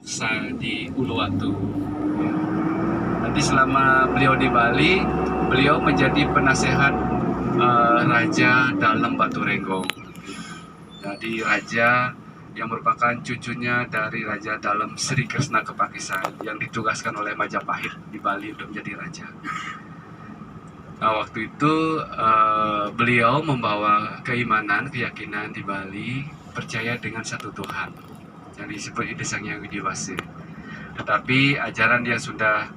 di Uluwatu. Nanti selama beliau di Bali, beliau menjadi penasehat Raja Dalem Baturenggong. Jadi raja yang merupakan cucunya dari Raja Dalem Sri Kresna Kepakisan yang ditugaskan oleh Majapahit di Bali untuk menjadi raja. Nah, waktu itu beliau membawa keimanan, keyakinan di Bali percaya dengan satu Tuhan yang disebut Ide Sang Hyang Widiwase. Tetapi ajaran yang sudah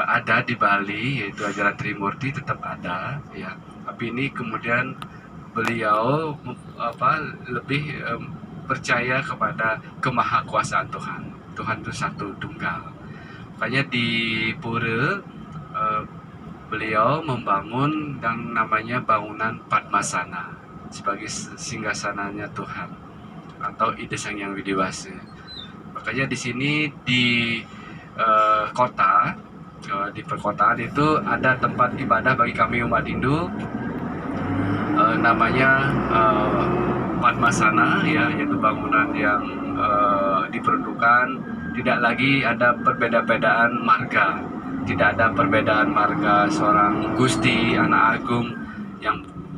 ada di Bali, yaitu ajaran Trimurti, tetap ada, ya. Tapi ini kemudian beliau lebih percaya kepada kemahakuasaan Tuhan. Tuhan itu satu tunggal. Makanya di Pura beliau membangun yang namanya bangunan Padmasana sebagai singgasananya Tuhan atau Ide Sang Hyang Widiwase. Makanya di sini di kota, di perkotaan itu ada tempat ibadah bagi kami umat Hindu, namanya Padmasana, ya, yaitu bangunan yang diperuntukkan. Tidak lagi ada perbedaan marga, tidak ada perbedaan marga seorang gusti, anak agung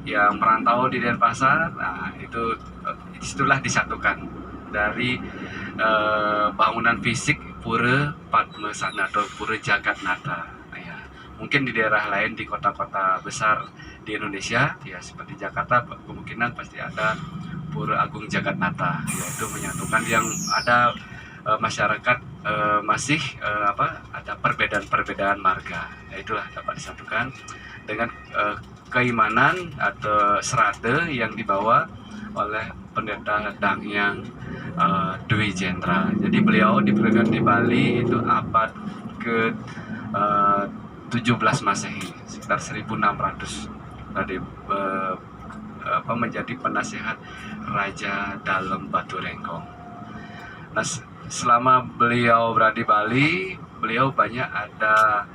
yang merantau di Denpasar. Nah, itulah disatukan dari bangunan fisik Pura Padmasana atau Pura Jagatnata. Ya, mungkin di daerah lain, di kota-kota besar di Indonesia, ya seperti Jakarta, kemungkinan pasti ada Pura Agung Jagatnata, yaitu menyatukan yang ada masyarakat masih ada perbedaan-perbedaan marga. Ya, itulah dapat disatukan dengan keimanan atau serate yang dibawa oleh Pendeta Dangyang Dwi Jendra. Jadi beliau diperkenalkan di Bali itu abad ke 17 Masehi, sekitar 1600 tadi menjadi penasehat Raja Dalem Baturenggong. Nah, selama beliau berada di Bali, beliau banyak ada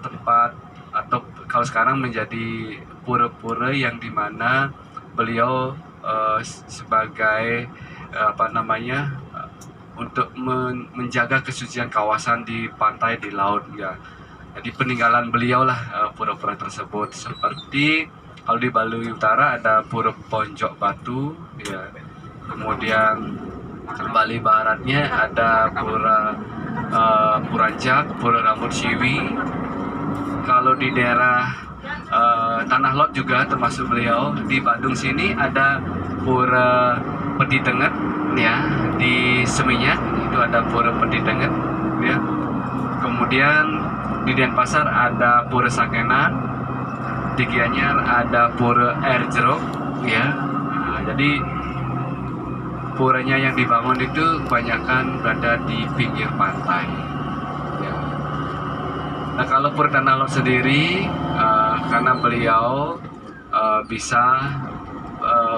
tempat atau kalau sekarang menjadi pura-pura yang dimana beliau sebagai untuk menjaga kesucian kawasan di pantai, di laut, ya. Jadi peninggalan beliau lah pura-pura tersebut. Seperti kalau di Bali Utara ada Pura Ponjok Batu, ya. Kemudian Bali Baratnya ada Pura Puranjak, Pura Rambut Siwi. Kalau di daerah Tanah Lot juga termasuk beliau. Di Bandung sini ada Pura Peti Tenget, ya. Di Seminyak itu ada Pura Peti Tenget, ya. Kemudian di Denpasar ada Pura Sakenan, di Gianyar ada Pura Air Jeruk, ya. Nah, jadi puranya yang dibangun itu kebanyakan berada di pinggir pantai, ya. Nah, kalau Pura Tanah Lot sendiri, karena beliau bisa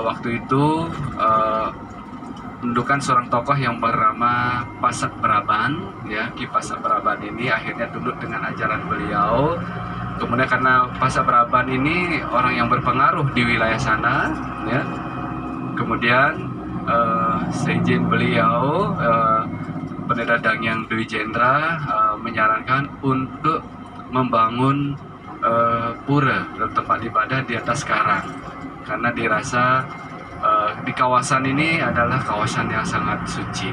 waktu itu mendudukan seorang tokoh yang bernama Pasak Braban, ya. Ki Pasak Braban ini akhirnya tunduk dengan ajaran beliau. Kemudian karena Pasak Braban ini orang yang berpengaruh di wilayah sana, ya. Kemudian seizin beliau, Pendeta Dangyang Dwi Jendra menyarankan untuk membangun pura atau tempat ibadah di atas karang, karena dirasa di kawasan ini adalah kawasan yang sangat suci.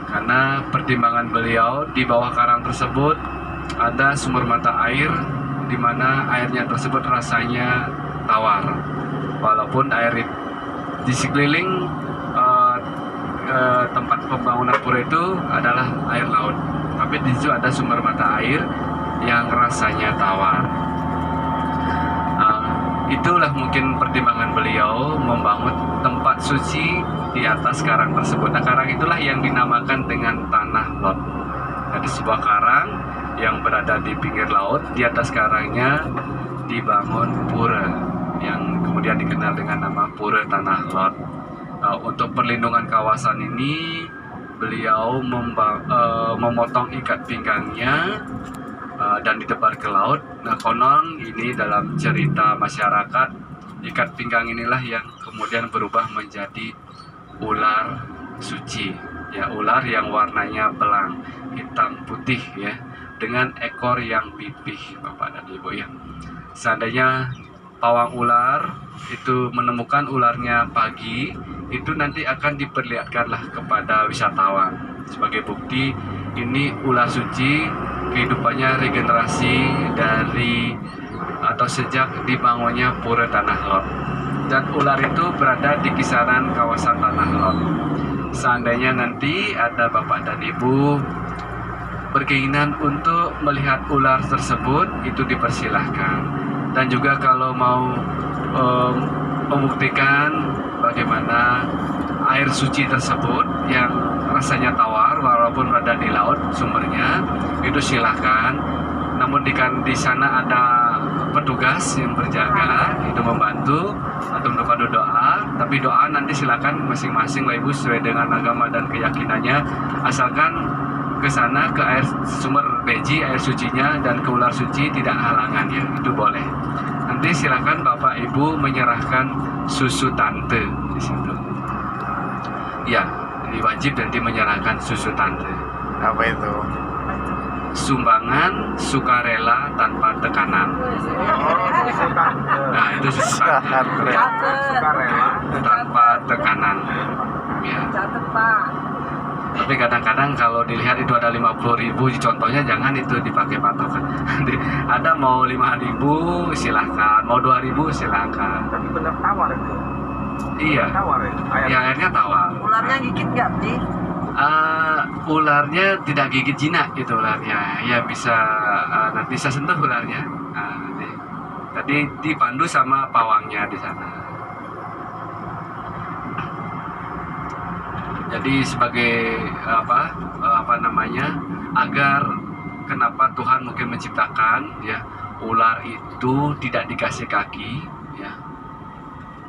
Karena pertimbangan beliau, di bawah karang tersebut ada sumber mata air, di mana airnya tersebut rasanya tawar, walaupun air di sekeliling tempat pembangunan pura itu adalah air laut, tapi di situ ada sumber mata air yang rasanya tawar. Itulah mungkin pertimbangan beliau membangun tempat suci di atas karang tersebut. Nah, karang itulah yang dinamakan dengan Tanah Lot. Jadi sebuah karang yang berada di pinggir laut, di atas karangnya dibangun pura yang kemudian dikenal dengan nama Pura Tanah Lot. Untuk perlindungan kawasan ini, beliau memotong ikat pinggangnya dan ditebar ke laut. Nah, konon ini dalam cerita masyarakat, ikat pinggang inilah yang kemudian berubah menjadi ular suci. Ya, ular yang warnanya belang, hitam putih ya, dengan ekor yang pipih, Bapak dan Ibu ya. Seandainya pawang ular itu menemukan ularnya pagi, itu nanti akan diperlihatkanlah kepada wisatawan sebagai bukti ini ular suci, kehidupannya regenerasi dari atau sejak dibangunnya Pura Tanah Lot. Dan ular itu berada di kisaran kawasan Tanah Lot. Seandainya nanti ada Bapak dan Ibu berkeinginan untuk melihat ular tersebut, itu dipersilahkan. Dan juga kalau mau membuktikan bagaimana air suci tersebut yang rasanya tawar walaupun berada di laut sumbernya, itu silahkan. Namun di sana ada petugas yang berjaga, itu membantu atau membantu doa. Tapi doa nanti silakan masing-masing lah Ibu sesuai dengan agama dan keyakinannya, asalkan ke sana ke air sumber beji, air sucinya, dan ke ular suci tidak halangan ya, itu boleh. Nanti silakan Bapak Ibu menyerahkan susu tante di situ. Ya, ini wajib nanti menyerahkan susu tante. Apa itu? Sumbangan sukarela tanpa tekanan. Nah, itu susu tante. Sukarela Tanpa tekanan. Ya. Tapi kadang-kadang kalau dilihat itu ada 50.000, contohnya jangan itu dipakai patokan. Ada mau 5.000 silahkan, mau 2.000 silahkan. Tapi benar tawar itu. Iya. Tawar ya. Ya, airnya tawar. Ularnya gigit nggak sih? Ularnya tidak gigit jinak gitu ularnya. Ya bisa nanti saya sentuh ularnya. Tadi dipandu sama pawangnya di sana. Jadi sebagai apa namanya, agar kenapa Tuhan mungkin menciptakan ya ular itu tidak dikasih kaki ya,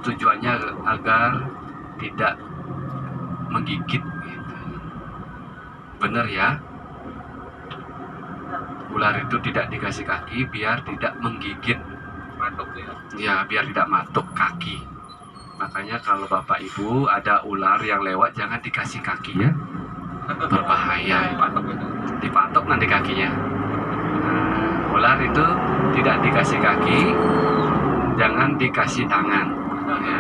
tujuannya agar tidak menggigit gitu. Bener ya, ular itu tidak dikasih kaki biar tidak menggigit, matuk ya, biar tidak matuk kaki. Makanya kalau Bapak Ibu ada ular yang lewat jangan dikasih kaki ya, berbahaya. Dipatok nanti kakinya. Ular itu tidak dikasih kaki, jangan dikasih tangan ya.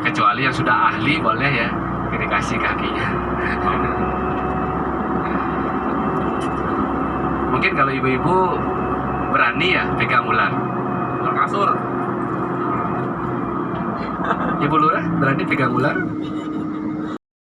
Kecuali yang sudah ahli boleh ya dikasih kakinya. Mungkin kalau ibu-ibu berani ya pegang ular kasur. Ibu Lurah berani pegang ular?